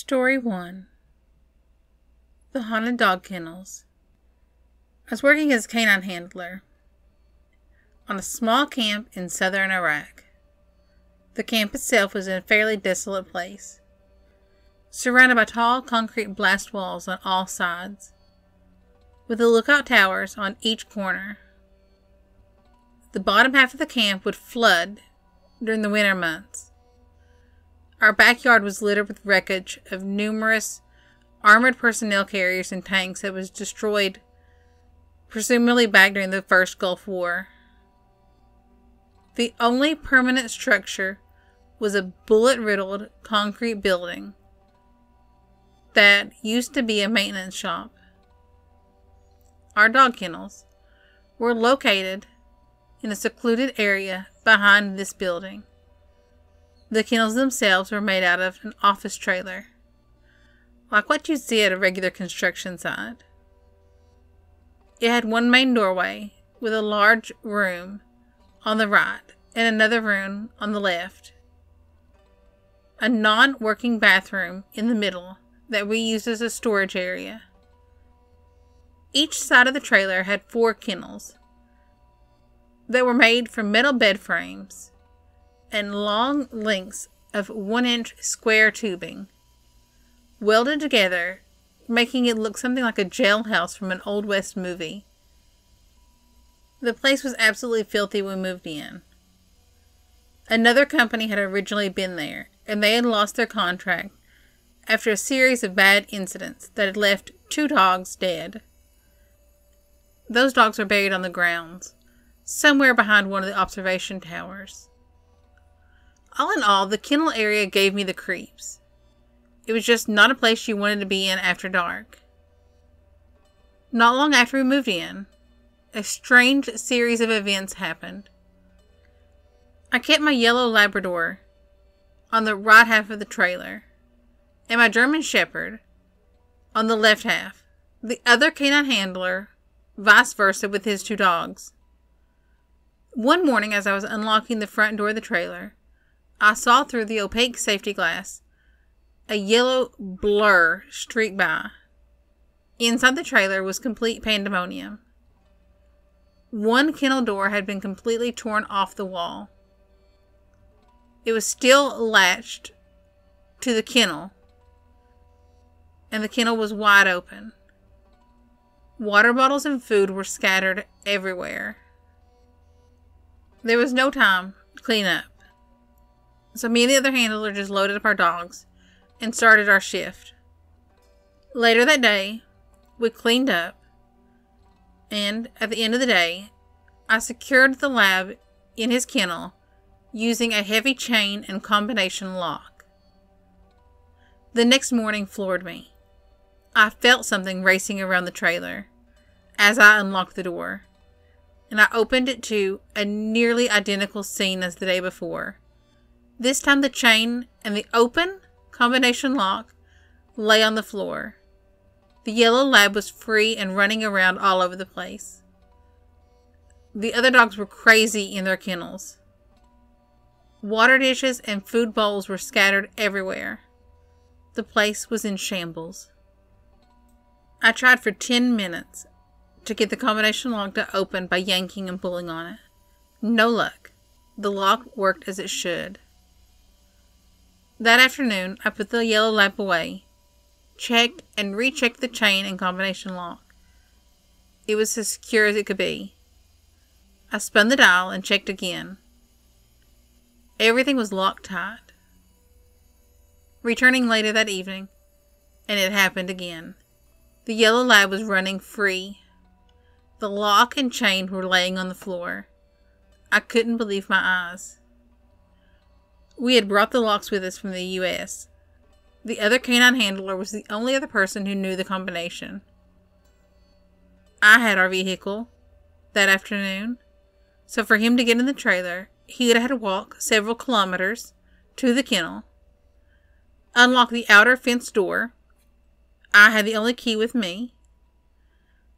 Story 1. The Haunted Dog Kennels. I was working as a canine handler on a small camp in southern Iraq. The camp itself was in a fairly desolate place, surrounded by tall concrete blast walls on all sides, with the lookout towers on each corner. The bottom half of the camp would flood during the winter months. Our backyard was littered with wreckage of numerous armored personnel carriers and tanks that was destroyed, presumably back during the First Gulf War. The only permanent structure was a bullet-riddled concrete building that used to be a maintenance shop. Our dog kennels were located in a secluded area behind this building. The kennels themselves were made out of an office trailer, like what you'd see at a regular construction site. It had one main doorway with a large room on the right and another room on the left. A non-working bathroom in the middle that we used as a storage area. Each side of the trailer had 4 kennels that were made from metal bed frames and long lengths of 1-inch square tubing, welded together, making it look something like a jailhouse from an Old West movie. The place was absolutely filthy when we moved in. Another company had originally been there, and they had lost their contract after a series of bad incidents that had left 2 dogs dead. Those dogs were buried on the grounds, somewhere behind one of the observation towers. All in all, the kennel area gave me the creeps. It was just not a place you wanted to be in after dark. Not long after we moved in, a strange series of events happened. I kept my yellow Labrador on the right half of the trailer, and my German Shepherd on the left half. The other canine handler, vice versa, with his 2 dogs. One morning, as I was unlocking the front door of the trailer, I saw through the opaque safety glass a yellow blur streak by. Inside the trailer was complete pandemonium. One kennel door had been completely torn off the wall. It was still latched to the kennel, and the kennel was wide open. Water bottles and food were scattered everywhere. There was no time to clean up, so me and the other handler just loaded up our dogs and started our shift. Later that day, we cleaned up, and at the end of the day, I secured the lab in his kennel using a heavy chain and combination lock. The next morning floored me. I felt something racing around the trailer as I unlocked the door, and I opened it to a nearly identical scene as the day before. This time the chain and the open combination lock lay on the floor. The yellow lab was free and running around all over the place. The other dogs were crazy in their kennels. Water dishes and food bowls were scattered everywhere. The place was in shambles. I tried for 10 minutes to get the combination lock to open by yanking and pulling on it. No luck. The lock worked as it should. That afternoon, I put the yellow lab away, checked and rechecked the chain and combination lock. It was as secure as it could be. I spun the dial and checked again. Everything was locked tight. Returning later that evening, and it happened again. The yellow lab was running free. The lock and chain were laying on the floor. I couldn't believe my eyes. We had brought the locks with us from the U.S. The other canine handler was the only other person who knew the combination. I had our vehicle that afternoon, so for him to get in the trailer, he would have had to walk several kilometers to the kennel, unlock the outer fence door. I had the only key with me.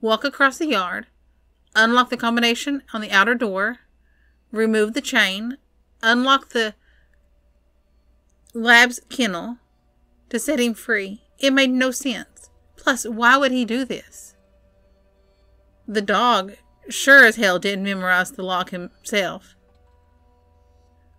Walk across the yard, unlock the combination on the outer door, remove the chain, unlock the lab's kennel to set him free. It made no sense. Plus, why would he do this? The dog sure as hell didn't memorize the lock himself.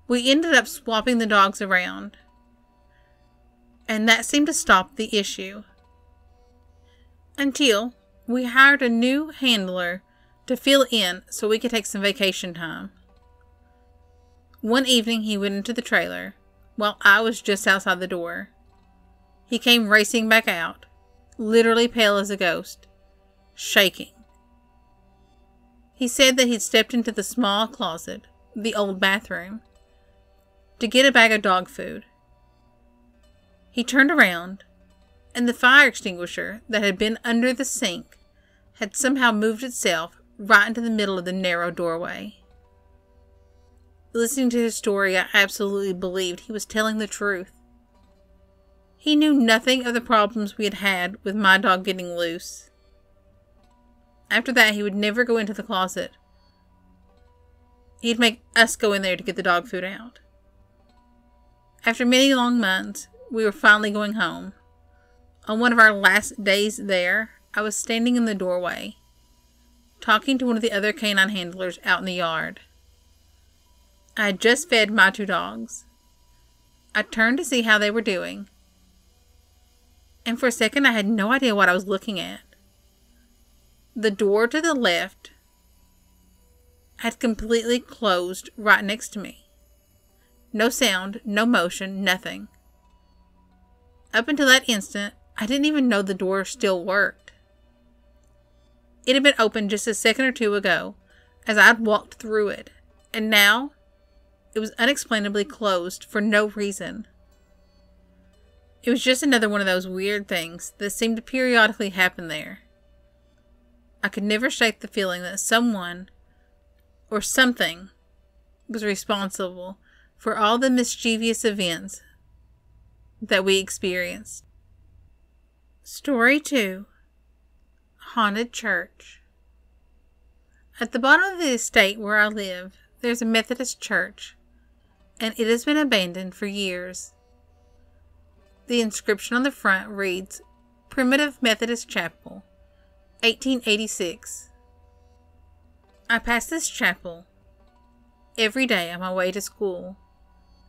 We ended up swapping the dogs around, and that seemed to stop the issue. Until we hired a new handler to fill in so we could take some vacation time. One evening he went into the trailer while I was just outside the door. He came racing back out, literally pale as a ghost, shaking. He said that he'd stepped into the small closet, the old bathroom, to get a bag of dog food. He turned around, and the fire extinguisher that had been under the sink had somehow moved itself right into the middle of the narrow doorway. Listening to his story, I absolutely believed he was telling the truth. He knew nothing of the problems we had had with my dog getting loose. After that, he would never go into the closet. He'd make us go in there to get the dog food out. After many long months, we were finally going home. On one of our last days there, I was standing in the doorway, talking to one of the other canine handlers out in the yard. I had just fed my 2 dogs. I turned to see how they were doing, and for a second I had no idea what I was looking at. The door to the left had completely closed right next to me. No sound, no motion, nothing. Up until that instant, I didn't even know the door still worked. It had been open just a second or two ago as I'd walked through it, and now it was unexplainably closed for no reason. It was just another one of those weird things that seemed to periodically happen there. I could never shake the feeling that someone or something was responsible for all the mischievous events that we experienced. Story 2. Haunted Church. At the bottom of the estate where I live, there's a Methodist church, and it has been abandoned for years. The inscription on the front reads, Primitive Methodist Chapel, 1886. I pass this chapel every day on my way to school,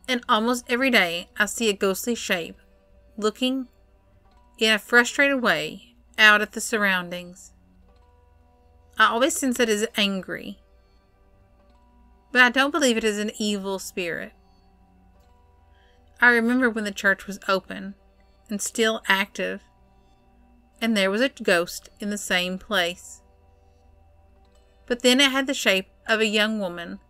and almost every day I see a ghostly shape looking in a frustrated way out at the surroundings. I always sense it as angry, but I don't believe it is an evil spirit. I remember when the church was open and still active, and there was a ghost in the same place. But then it had the shape of a young woman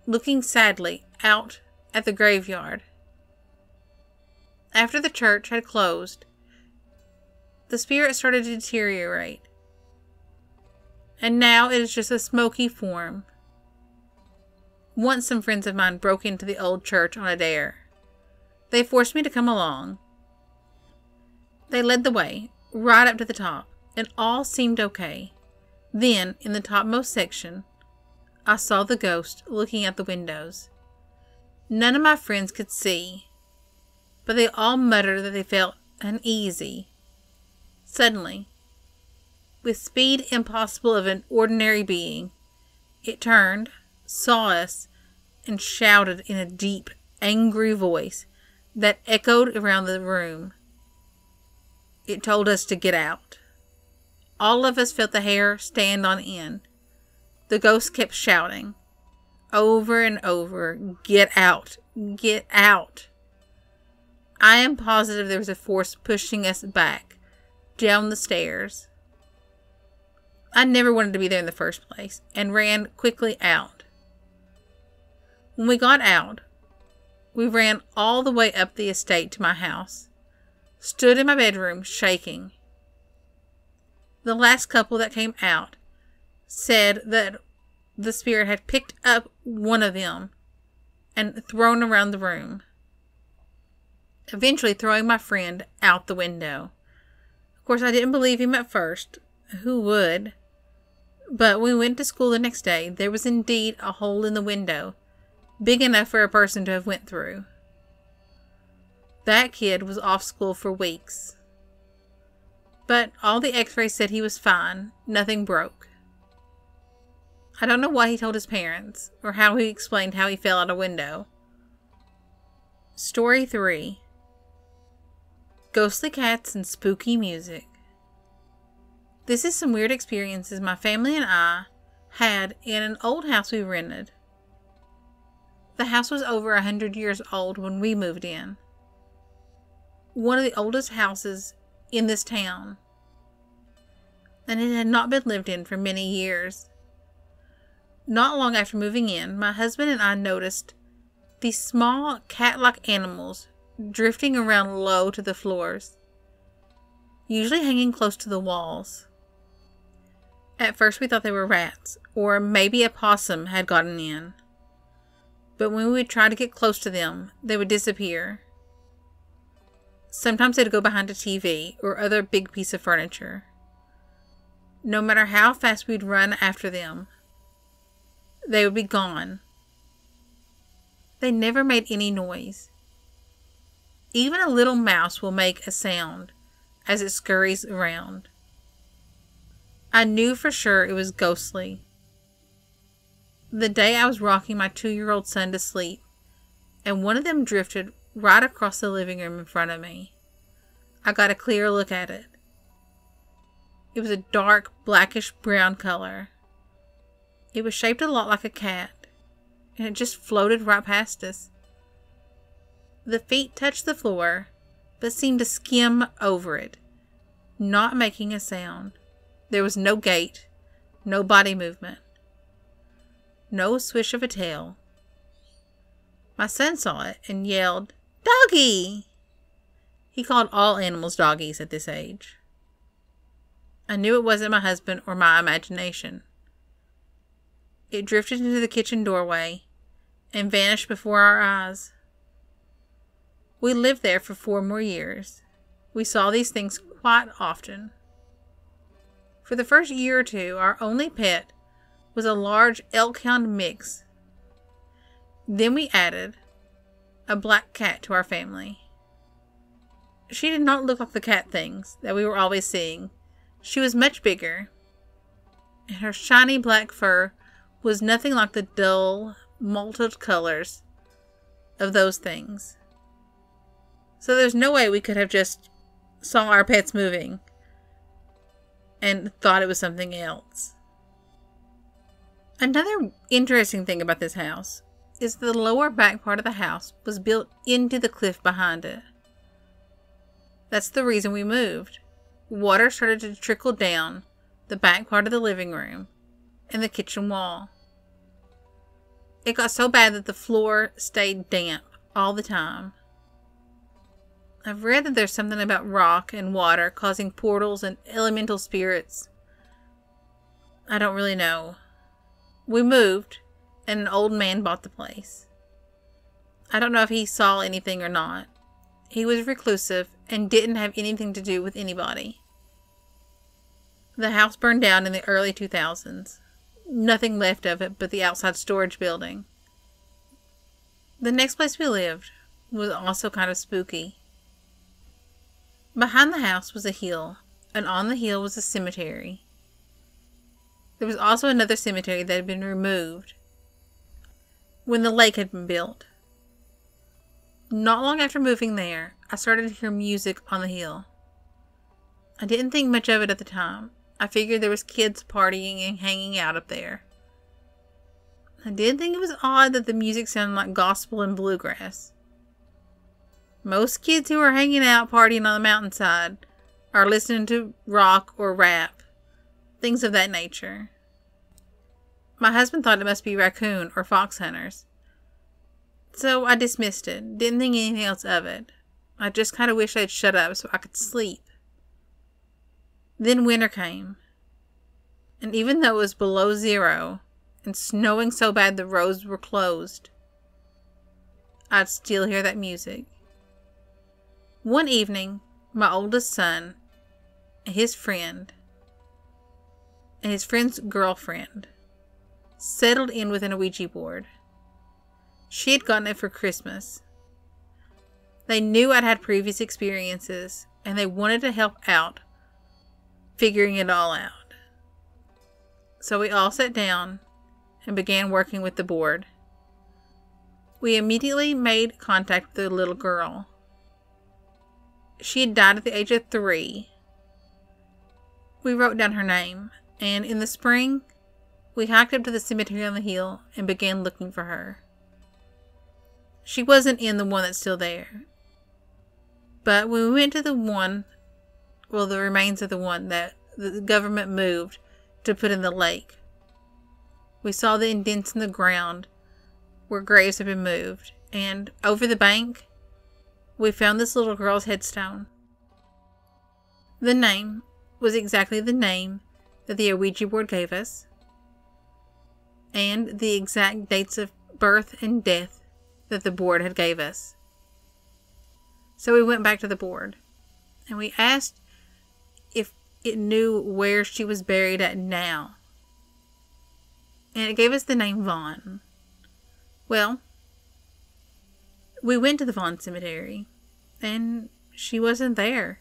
looking sadly out at the graveyard. After the church had closed, the spirit started to deteriorate, and now it is just a smoky form. Once some friends of mine broke into the old church on a dare. They forced me to come along. They led the way, right up to the top, and all seemed okay. Then, in the topmost section, I saw the ghost looking at the windows. None of my friends could see, but they all muttered that they felt uneasy. Suddenly, with speed impossible of an ordinary being, it turned, saw us, and shouted in a deep, angry voice that echoed around the room. It told us to get out. All of us felt the hair stand on end. The ghost kept shouting over and over, "Get out! Get out!" I am positive there was a force pushing us back, down the stairs. I never wanted to be there in the first place, and ran quickly out. When we got out, we ran all the way up the estate to my house, stood in my bedroom shaking. The last couple that came out said that the spirit had picked up one of them and thrown around the room, eventually throwing my friend out the window. Of course, I didn't believe him at first. Who would? But when we went to school the next day, there was indeed a hole in the window, big enough for a person to have went through. That kid was off school for weeks. But all the x-rays said he was fine. Nothing broke. I don't know why he told his parents, or how he explained how he fell out a window. Story 3. Ghostly cats and spooky music. This is some weird experiences my family and I had in an old house we rented. The house was over 100 years old when we moved in. One of the oldest houses in this town. And it had not been lived in for many years. Not long after moving in, my husband and I noticed these small cat-like animals drifting around low to the floors, usually hanging close to the walls. At first we thought they were rats, or maybe a possum had gotten in. But when we would try to get close to them, they would disappear. Sometimes they'd go behind a TV or other big piece of furniture. No matter how fast we'd run after them, they would be gone. They never made any noise. Even a little mouse will make a sound as it scurries around. I knew for sure it was ghostly. The day I was rocking my 2-year-old son to sleep, and one of them drifted right across the living room in front of me. I got a clear look at it. It was a dark, blackish brown color. It was shaped a lot like a cat, and it just floated right past us. The feet touched the floor, but seemed to skim over it, not making a sound. There was no gait, no body movement, no swish of a tail. My son saw it and yelled, "Doggy!" He called all animals doggies at this age. I knew it wasn't my husband or my imagination. It drifted into the kitchen doorway and vanished before our eyes. We lived there for 4 more years. We saw these things quite often. For the first year or two, our only pet was a large elk-hound mix. Then we added a black cat to our family. She did not look like the cat things that we were always seeing. She was much bigger, and her shiny black fur was nothing like the dull, mottled colors of those things. So there's no way we could have just saw our pets moving and thought it was something else. Another interesting thing about this house is the lower back part of the house was built into the cliff behind it. That's the reason we moved. Water started to trickle down the back part of the living room and the kitchen wall. It got so bad that the floor stayed damp all the time. I've read that there's something about rock and water causing portals and elemental spirits. I don't really know. We moved, and an old man bought the place. I don't know if he saw anything or not. He was reclusive and didn't have anything to do with anybody. The house burned down in the early 2000s. Nothing left of it but the outside storage building. The next place we lived was also kind of spooky. Behind the house was a hill, and on the hill was a cemetery. There was also another cemetery that had been removed when the lake had been built. Not long after moving there, I started to hear music on the hill. I didn't think much of it at the time. I figured there was kids partying and hanging out up there. I did think it was odd that the music sounded like gospel and bluegrass. Most kids who are hanging out partying on the mountainside are listening to rock or rap, things of that nature. My husband thought it must be raccoon or fox hunters. So I dismissed it, didn't think anything else of it. I just kind of wished I'd shut up so I could sleep. Then winter came, and even though it was below 0 and snowing so bad the roads were closed, I'd still hear that music. One evening, my oldest son and his friend and his friend's girlfriend settled in with an Ouija board. She had gotten it for Christmas. They knew I'd had previous experiences, and they wanted to help out, figuring it all out. So we all sat down and began working with the board. We immediately made contact with the little girl. She had died at the age of 3. We wrote down her name, and in the spring, we hiked up to the cemetery on the hill and began looking for her. She wasn't in the one that's still there. But when we went to the remains of the one that the government moved to put in the lake, we saw the indents in the ground where graves had been moved, and over the bank, we found this little girl's headstone. The name was exactly the name that the Ouija board gave us, and the exact dates of birth and death that the board had gave us. So we went back to the board, and we asked if it knew where she was buried at now. And it gave us the name Vaughn. Well, we went to the Vaughn Cemetery, and she wasn't there.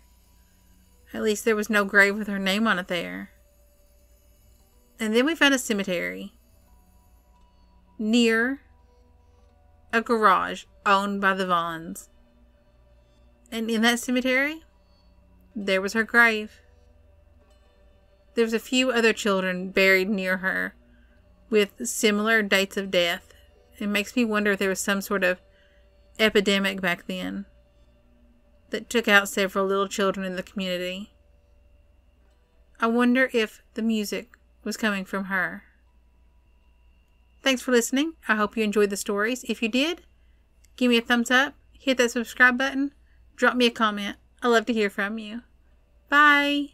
At least there was no grave with her name on it there. And then we found a cemetery near a garage owned by the Vaughns. And in that cemetery, there was her grave. There was a few other children buried near her with similar dates of death. It makes me wonder if there was some sort of epidemic back then that took out several little children in the community. I wonder if the music was coming from her. Thanks for listening. I hope you enjoyed the stories. If you did, give me a thumbs up, hit that subscribe button, drop me a comment. I love to hear from you. Bye.